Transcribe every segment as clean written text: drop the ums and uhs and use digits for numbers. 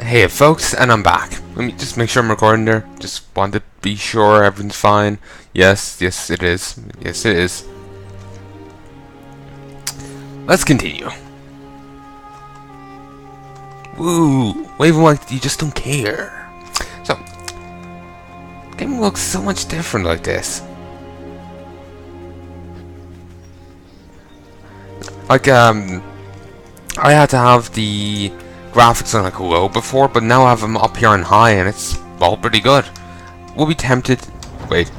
Hey folks, and I'm back. Let me just make sure I'm recording there. Just want to be sure everything's fine. Yes, it is. Yes, it is. Let's continue. Woo! Waving like you just don't care. So, game looks so much different like this. Like, I had to have the graphics on like low before, but now I have them up here on high, and it's all pretty good. We'll be tempted. Wait.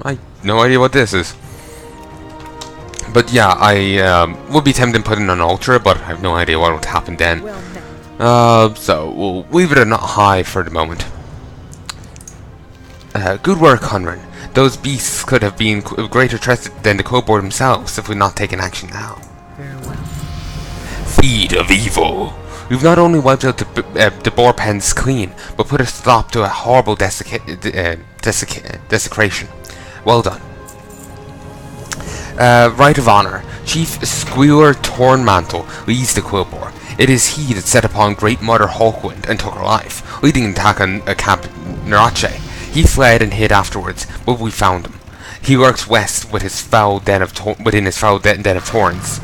I no idea what this is. But yeah, I would be tempted to put in an ultra, but I have no idea what would happen then. So we'll leave it at not high for the moment. Good work, Hunren. Those beasts could have been of greater threat than the kobold themselves if we'd not taken action now. Very well. Feed of evil. We've not only wiped out the boar pens clean, but put a stop to a horrible desecration. Well done. Right of honor. Chief Squealer Tornmantle leads the Quillboar. It is he that set upon Great Mother Hawkwind and took her life, leading an attack on Camp Narache. He fled and hid afterwards, but we found him. He lurks west with his foul den of within his foul den of thorns,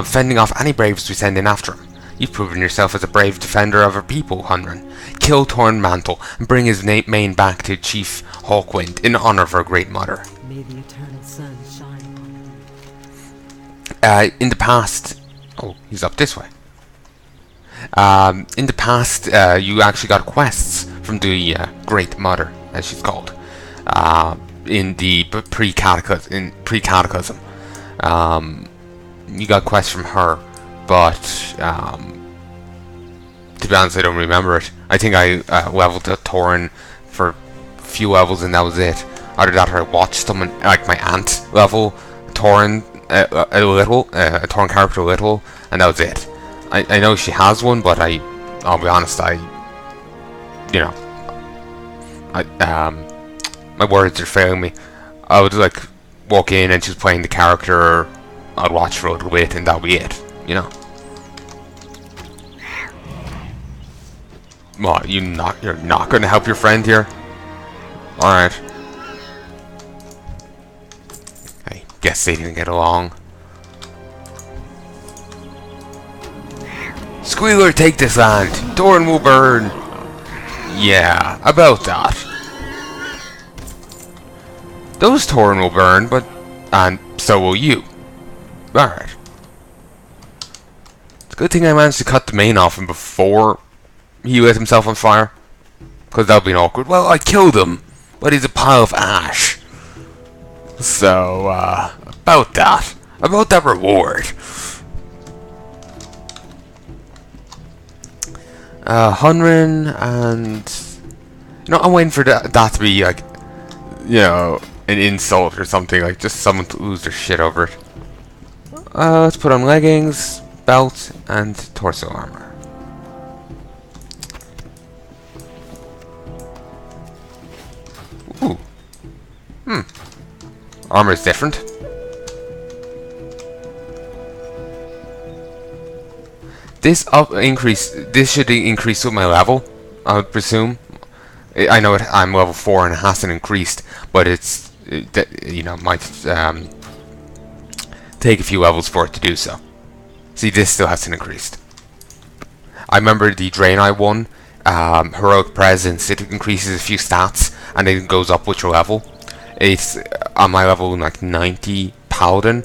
fending off any braves we send in after him. You've proven yourself as a brave defender of our people, Hunren. Kill Tornmantle and bring his mane back to Chief Hawkwind in honor of our Great Mother. May the eternal sun shine upon him. In the past... Oh, he's up this way. In the past, you actually got quests from the Great Mother, as she's called, in the pre-cataclysm. You got quests from her, but to be honest, I don't remember it. I think I leveled a Tauren for a few levels, and that was it. Either that, or I watched someone like my aunt level Tauren a little, a Tauren character a little, and that was it. I know she has one, but I'll be honest, my words are failing me. I would like walk in and she's playing the character, I'd watch for a little bit and that'll be it, you know. What, you're not gonna help your friend here? Alright. I guess they didn't get along. Squealer, take this land. Tauren will burn. Yeah, about that. Those Tauren will burn, and so will you. Alright. It's a good thing I managed to cut the mane off him before he lit himself on fire. Because that would be awkward. Well, I killed him, but he's a pile of ash. So, about that. About that reward. Hunren, and I'm waiting for that to be like, an insult or something, like just someone to lose their shit over it. Let's put on leggings, belt, and torso armor. Ooh. Armor is different. This should increase with my level, I would presume. I know I'm level 4 and it hasn't increased, but it might take a few levels for it to do so. See, this still hasn't increased. I remember the Draenei one, Heroic Presence, it increases a few stats and then it goes up with your level. It's on my level like 90 Paladin,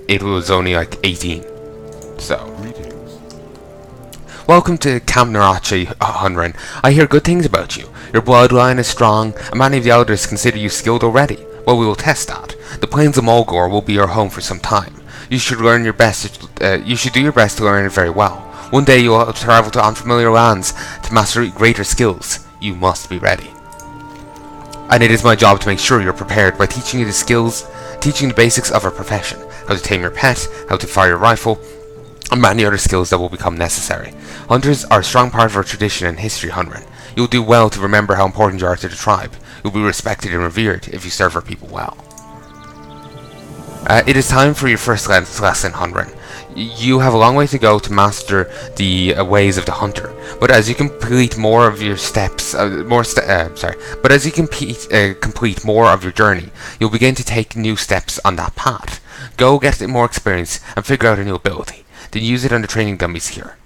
it was only like 18. So. Welcome to Camp Narache, Hunren. I hear good things about you. Your bloodline is strong, and many of the elders consider you skilled already. Well, we will test that. The plains of Mulgore will be your home for some time. You should learn your best. You should do your best to learn it very well. One day you will travel to unfamiliar lands to master greater skills. You must be ready. And it is my job to make sure you're prepared by teaching you the skills, teaching the basics of our profession: how to tame your pet, how to fire your rifle, and many other skills that will become necessary. Hunters are a strong part of our tradition and history, Hunren. You'll do well to remember how important you are to the tribe. You'll be respected and revered if you serve our people well. It is time for your first lesson, Hunren. You have a long way to go to master the ways of the hunter, but as you complete more of your steps, but as you complete more of your journey, you'll begin to take new steps on that path. Go get more experience and figure out a new ability. Then use it on the training dummies here.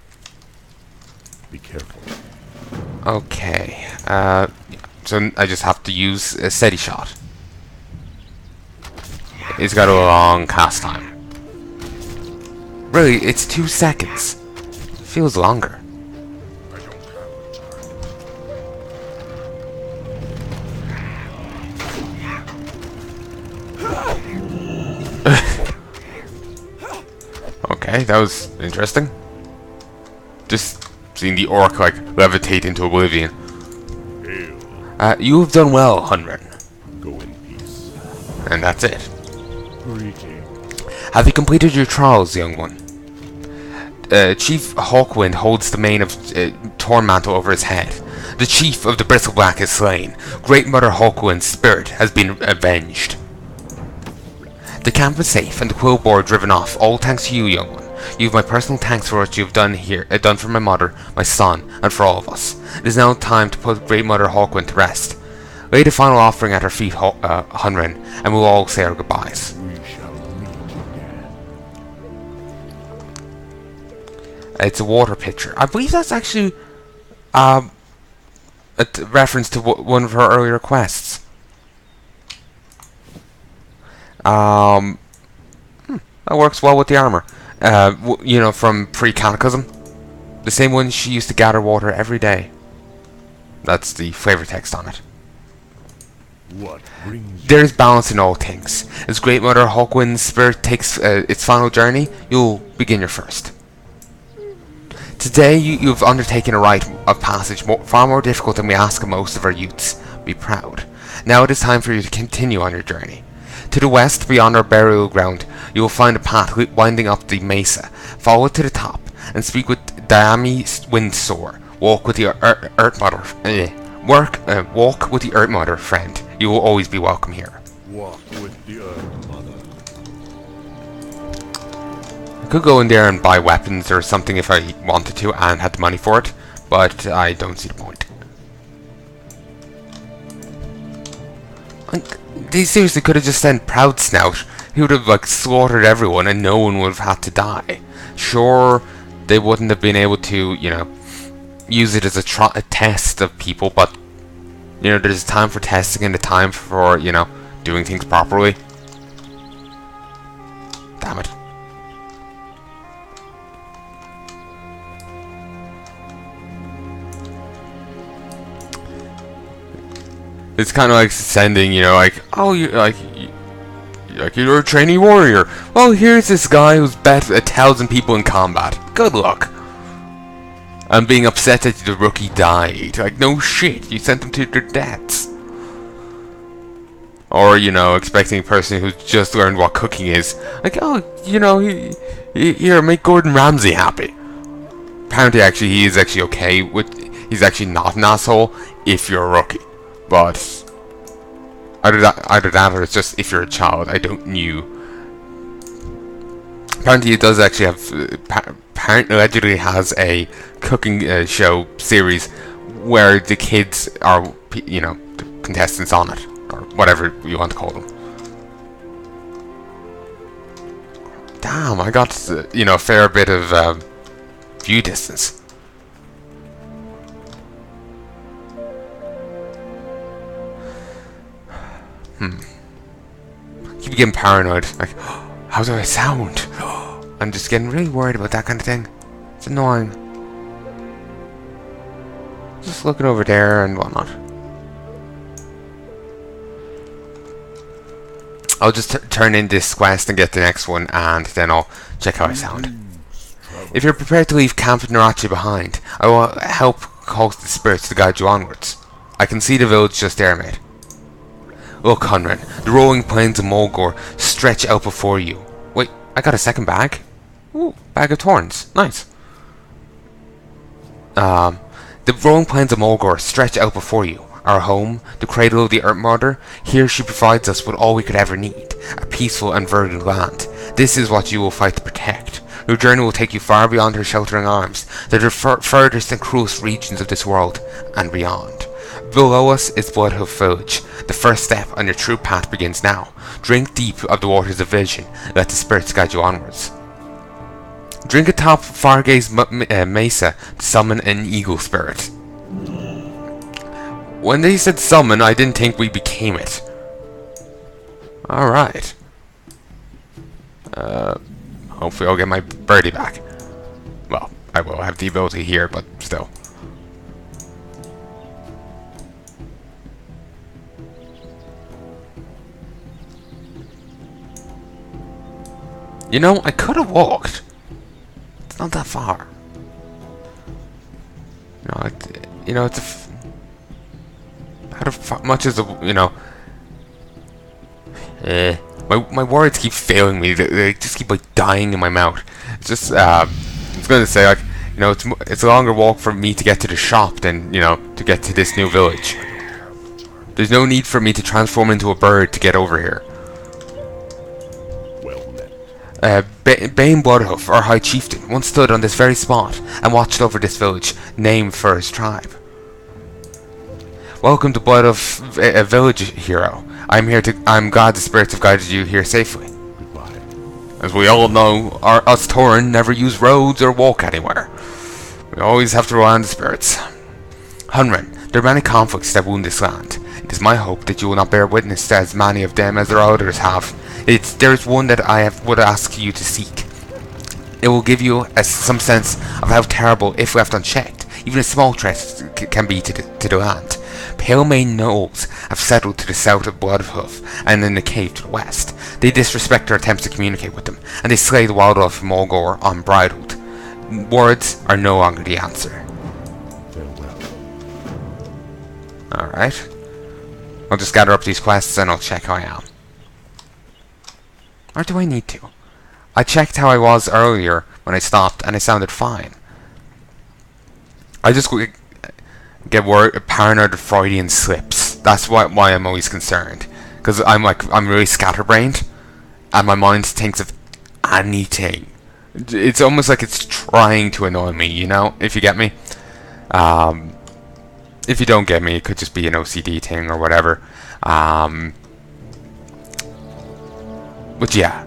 Be careful. Okay. So I just have to use a steady shot. It's got a long cast time. Really, it's 2 seconds. Feels longer. I don't have Okay, that was interesting. Just seeing the orc like levitate into oblivion. Hail. You have done well, Hunren. Go in peace. And that's it. Greetings. Have you completed your trials, young one? Chief Hawkwind holds the mane of Tormantle over his head. The chief of the Bristleblack is slain. Great Mother Hawkwind's spirit has been avenged. The camp is safe and the quill board driven off, all thanks to you, young one. You have my personal thanks for what you have done here, done for my mother, my son, and for all of us. It is now time to put Great Mother Hawkwind to rest. Lay the final offering at her feet, Hunren, and we'll all say our goodbyes. We shall meet again. It's a water pitcher. I believe that's actually a reference to one of her earlier quests. That works well with the armor. You know, from pre-Cataclysm. The same one she used to gather water every day. That's the flavor text on it. What brings you? There's balance in all things. As Great Mother Hawkwind's spirit takes its final journey, you'll begin your first. Today you've undertaken a rite of passage far more difficult than we ask of most of our youths. Be proud. Now it is time for you to continue on your journey. To the west, beyond our burial ground, you will find a path winding up the mesa. Follow it to the top, and speak with Diami Windsore. Walk with the Earth Mother. Walk with the Earth Mother, friend. You will always be welcome here. Walk with the Earth Mother. I could go in there and buy weapons or something if I wanted to and had the money for it, but I don't see the point. They seriously could have just sent Proud Snout. He would have like slaughtered everyone and no one would have had to die. Sure, they wouldn't have been able to, you know, use it as a test of people, but you know, there's a time for testing and a time for, you know, doing things properly. Damn it. It's kind of like sending, you know, like, oh, you're a trainee warrior. Well, here's this guy who's bet 1,000 people in combat. Good luck. And being upset that the rookie died. Like, no shit, you sent them to their deaths. Or, you know, expecting a person who's just learned what cooking is. Like, oh, you know, here, make Gordon Ramsay happy. Apparently, actually, he is actually okay with... He's actually not an asshole if you're a rookie. But either that or it's just if you're a child. I don't know. Apparently it does actually have... allegedly has a cooking show series where the kids are, you know, the contestants on it. Or whatever you want to call them. Damn, I got, you know, a fair bit of view distance. Keep getting paranoid. Like, how do I sound? I'm just getting really worried about that kind of thing. It's annoying. Just looking over there and whatnot. I'll just turn in this quest and get the next one, and then I'll check how I sound. If you're prepared to leave Camp Narachi behind, I will help call the spirits to guide you onwards. I can see the village just there, mate. Look, Hunren, the rolling plains of Mulgore stretch out before you. Wait, I got a second bag? Ooh, bag of thorns. Nice. The rolling plains of Mulgore stretch out before you. our home, the cradle of the Earth Mother. Here she provides us with all we could ever need, a peaceful and verdant land. This is what you will fight to protect. Your journey will take you far beyond her sheltering arms, the furthest and cruelest regions of this world, and beyond. Below us is Bloodhoof Village. The first step on your true path begins now. Drink deep of the waters of vision. Let the spirits guide you onwards. Drink atop Fargaze Mesa to summon an eagle spirit. When they said summon, I didn't think we became it. Alright. Hopefully I'll get my birdie back. Well, I will have the ability here, but still. You know, I could have walked. It's not that far. It's how much is the, my words keep failing me. They just keep like dying in my mouth. It's just I was gonna say, like, it's a longer walk for me to get to the shop than to get to this new village. There's no need for me to transform into a bird to get over here. Bane Bloodhoof, our High Chieftain, once stood on this very spot and watched over this village, named for his tribe. Welcome to Bloodhoof Village, hero. I'm glad the spirits have guided you here safely. Goodbye. As we all know, us Tauren never use roads or walk anywhere. We always have to rely on the spirits. Hunren, there are many conflicts that wound this land. It is my hope that you will not bear witness to as many of them as their elders have. There's one that would ask you to seek. It will give you some sense of how terrible, if left unchecked, even a small threat can be to the land. Palnai Gnolls have settled to the south of Bloodhoof and in the cave to the west. They disrespect our attempts to communicate with them, and they slay the wildlife of Mulgore unbridled. Words are no longer the answer. Farewell. Alright. I'll just gather up these quests and I'll check how I am. Or do I need to? I checked how I was earlier when I stopped and I sounded fine. I just get worried, paranoid of Freudian slips. That's why I'm always concerned. Because I'm really scatterbrained and my mind thinks of anything. It's almost like it's trying to annoy me, if you get me. If you don't get me, it could just be an OCD thing or whatever. But yeah,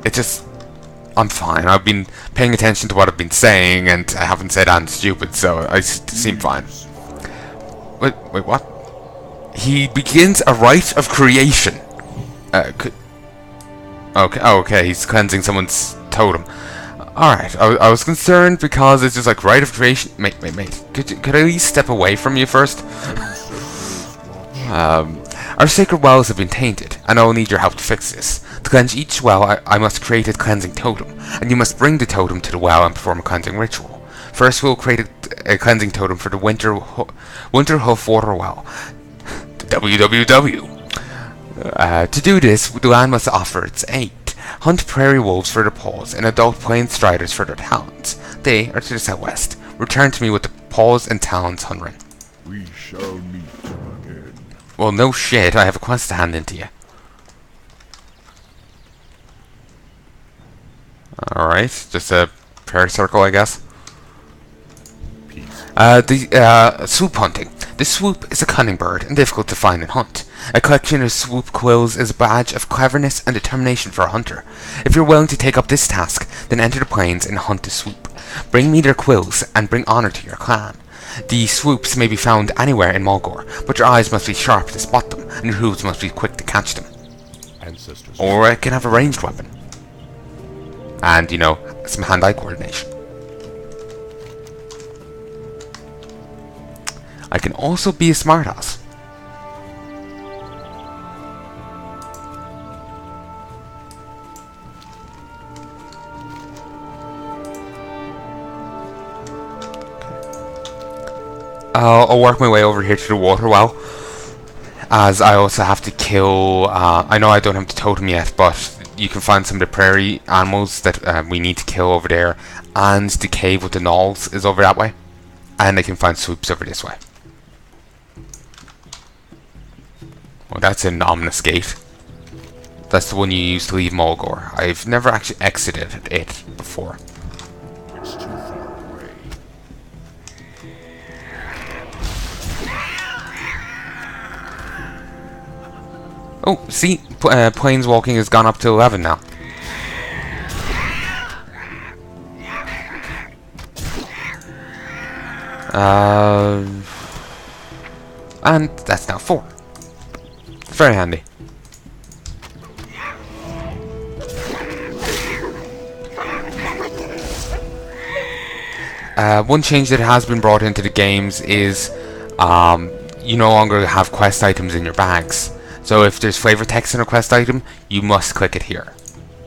I'm fine. I've been paying attention to what I've been saying, and I haven't said anything stupid, so I seem fine. Wait, what? He begins a rite of creation. Okay, he's cleansing someone's totem. Alright, I was concerned because it's just like rite of creation. Mate. Could I at least step away from you first? Our sacred wells have been tainted, and I will need your help to fix this. To cleanse each well, I must create a cleansing totem, and you must bring the totem to the well and perform a cleansing ritual. First, we'll create a cleansing totem for the Winterhoof water well. WWW. To do this, the land must offer its aid. Hunt prairie wolves for their paws and adult plain striders for their talons. They are to the southwest. Return to me with the paws and talons, Hunren. We shall meet again. Well, no shit, I have a quest to hand in to you. Alright, just a prayer circle, I guess. Swoop hunting. The swoop is a cunning bird and difficult to find and hunt. A collection of swoop quills is a badge of cleverness and determination for a hunter. If you're willing to take up this task, then enter the plains and hunt the swoop. Bring me their quills and bring honor to your clan. The swoops may be found anywhere in Mulgore, but your eyes must be sharp to spot them, and your hooves must be quick to catch them. Ancestors. Or I can have a ranged weapon. And, some hand-eye coordination. I can also be a smartass. I'll work my way over here to the water well, as I also have to kill, I know I don't have the totem yet, but you can find some of the prairie animals that we need to kill over there, and the cave with the Gnolls is over that way, and I can find swoops over this way. Well, that's an ominous gate. That's the one you use to leave Mulgore. I've never actually exited it before. It's too far away. Oh, see? Planeswalking has gone up to 11 now. And that's now 4. It's very handy. One change that has been brought into the games is you no longer have quest items in your bags. So if there's flavor text in a quest item, you must click it here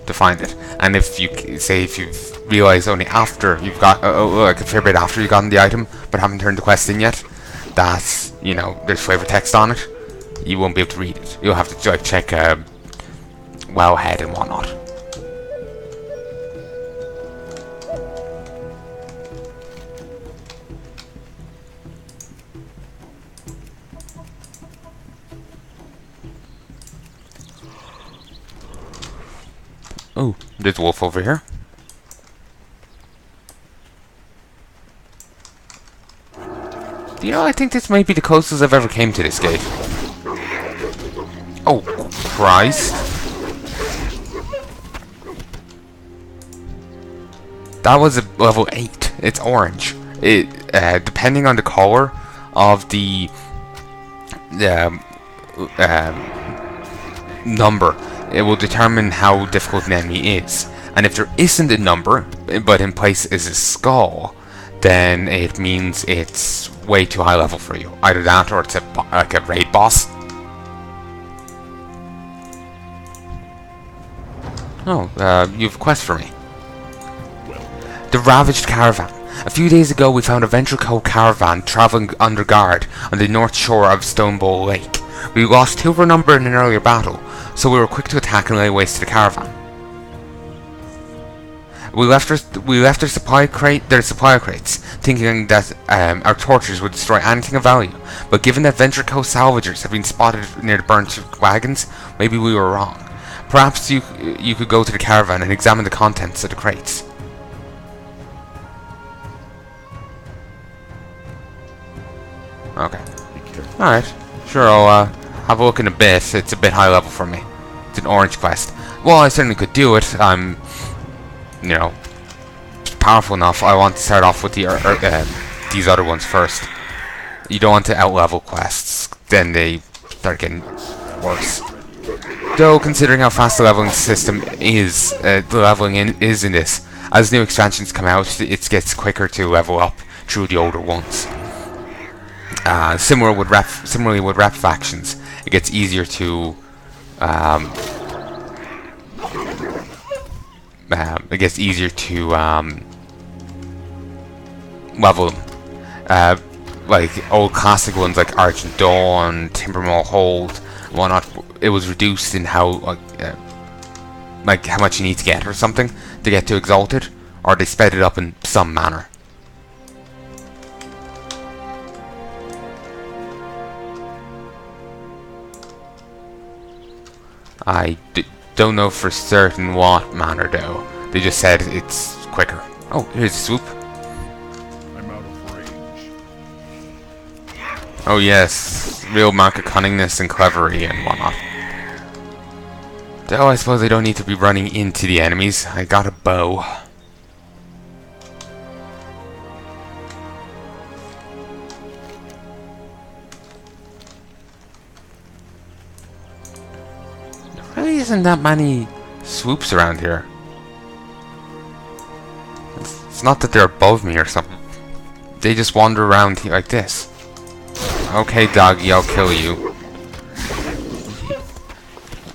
to find it. And if you say if you've realized only after you've got like a fair bit after you've gotten the item but haven't turned the quest in yet, that's, you know, there's flavor text on it, you won't be able to read it. You'll have to like check wellhead and whatnot. Oh, there's a wolf over here. You know, I think this might be the closest I've ever came to this gate. Oh, Christ. That was a level 8. It's orange. It, depending on the color of the number, it will determine how difficult an enemy is. And if there isn't a number, but in place is a skull, then it means it's way too high level for you. Either that or it's like a raid boss. Oh, you have a quest for me. The Ravaged Caravan. A few days ago we found a Venture Cove caravan travelling under guard on the north shore of Stonebowl Lake. We lost 2 of our number in an earlier battle, so we were quick to attack and lay waste to the caravan. We left their supply crates, thinking that our torches would destroy anything of value. But given that Venture Cove salvagers have been spotted near the burnt wagons, maybe we were wrong. Perhaps you could go to the caravan and examine the contents of the crates. Okay. Alright. Sure, I'll have a look in a bit. It's a bit high level for me. It's an orange quest. Well, I certainly could do it. I'm, you know, powerful enough. I want to start off with these other ones first. You don't want to out-level quests. Then they start getting worse. Though, considering how fast the leveling system is, the leveling is in this, as new expansions come out, it gets quicker to level up through the older ones. Similarly with rep factions, it gets easier to level them. Like old classic ones like Argent Dawn, Timbermaw Hold, and whatnot. It was reduced in how like how much you need to get or something to get to Exalted, or they sped it up in some manner. I don't know for certain what manner though. They just said it's quicker. Oh, here's a swoop. I'm out of range. Oh yes, real market cunningness and clevery and whatnot. Though I suppose I don't need to be running into the enemies. I got a bow. There really isn't that many swoops around here. It's not that they're above me or something. They just wander around here like this. Okay, doggy, I'll kill you.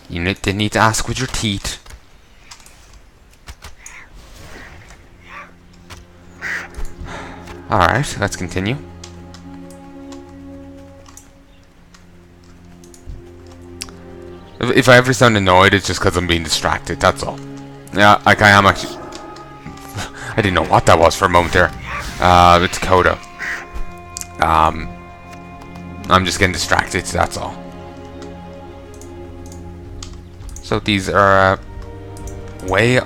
You didn't need to ask with your teeth. Alright, let's continue. If I ever sound annoyed, it's just because I'm being distracted, that's all. Yeah, like I am actually... I didn't know what that was for a moment there. It's Coda. I'm just getting distracted, that's all. So these are way